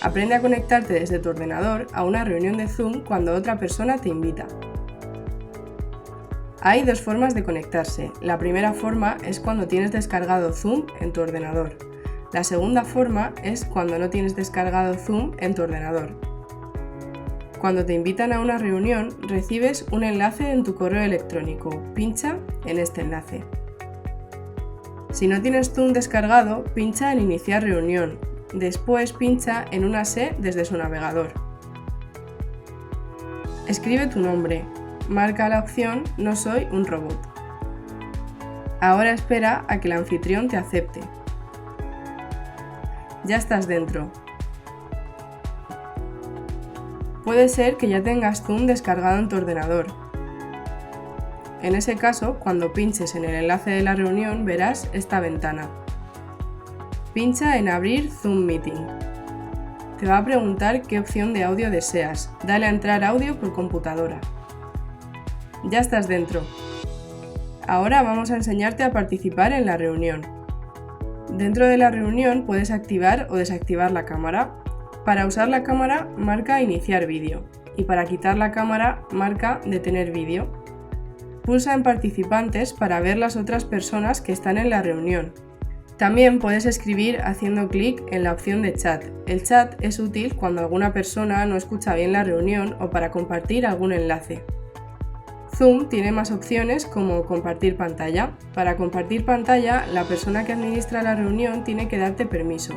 Aprende a conectarte desde tu ordenador a una reunión de Zoom cuando otra persona te invita. Hay dos formas de conectarse. La primera forma es cuando tienes descargado Zoom en tu ordenador. La segunda forma es cuando no tienes descargado Zoom en tu ordenador. Cuando te invitan a una reunión, recibes un enlace en tu correo electrónico. Pincha en este enlace. Si no tienes Zoom descargado, pincha en Iniciar reunión. Después pincha en únase desde su navegador. Escribe tu nombre. Marca la opción No soy un robot. Ahora espera a que el anfitrión te acepte. Ya estás dentro. Puede ser que ya tengas Zoom descargado en tu ordenador. En ese caso, cuando pinches en el enlace de la reunión, verás esta ventana. Pincha en Abrir Zoom Meeting. Te va a preguntar qué opción de audio deseas. Dale a Entrar audio por computadora. Ya estás dentro. Ahora vamos a enseñarte a participar en la reunión. Dentro de la reunión puedes activar o desactivar la cámara. Para usar la cámara, marca Iniciar vídeo y para quitar la cámara, marca Detener vídeo. Pulsa en Participantes para ver las otras personas que están en la reunión. También puedes escribir haciendo clic en la opción de chat. El chat es útil cuando alguna persona no escucha bien la reunión o para compartir algún enlace. Zoom tiene más opciones como compartir pantalla. Para compartir pantalla, la persona que administra la reunión tiene que darte permiso.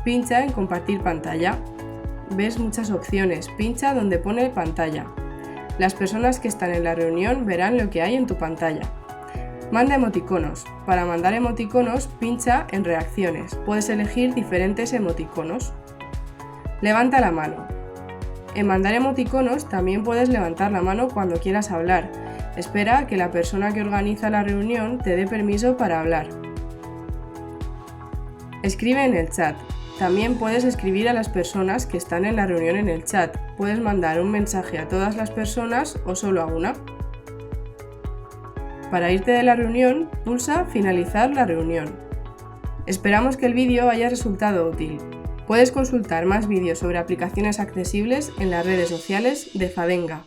Pincha en Compartir pantalla. Ves muchas opciones. Pincha donde pone pantalla. Las personas que están en la reunión verán lo que hay en tu pantalla. Manda emoticonos. Para mandar emoticonos, pincha en Reacciones. Puedes elegir diferentes emoticonos. Levanta la mano. En Mandar emoticonos también puedes levantar la mano cuando quieras hablar. Espera a que la persona que organiza la reunión te dé permiso para hablar. Escribe en el chat. También puedes escribir a las personas que están en la reunión en el chat. Puedes mandar un mensaje a todas las personas o solo a una. Para irte de la reunión, pulsa Finalizar la reunión. Esperamos que el vídeo haya resultado útil. Puedes consultar más vídeos sobre aplicaciones accesibles en las redes sociales de Fadenga.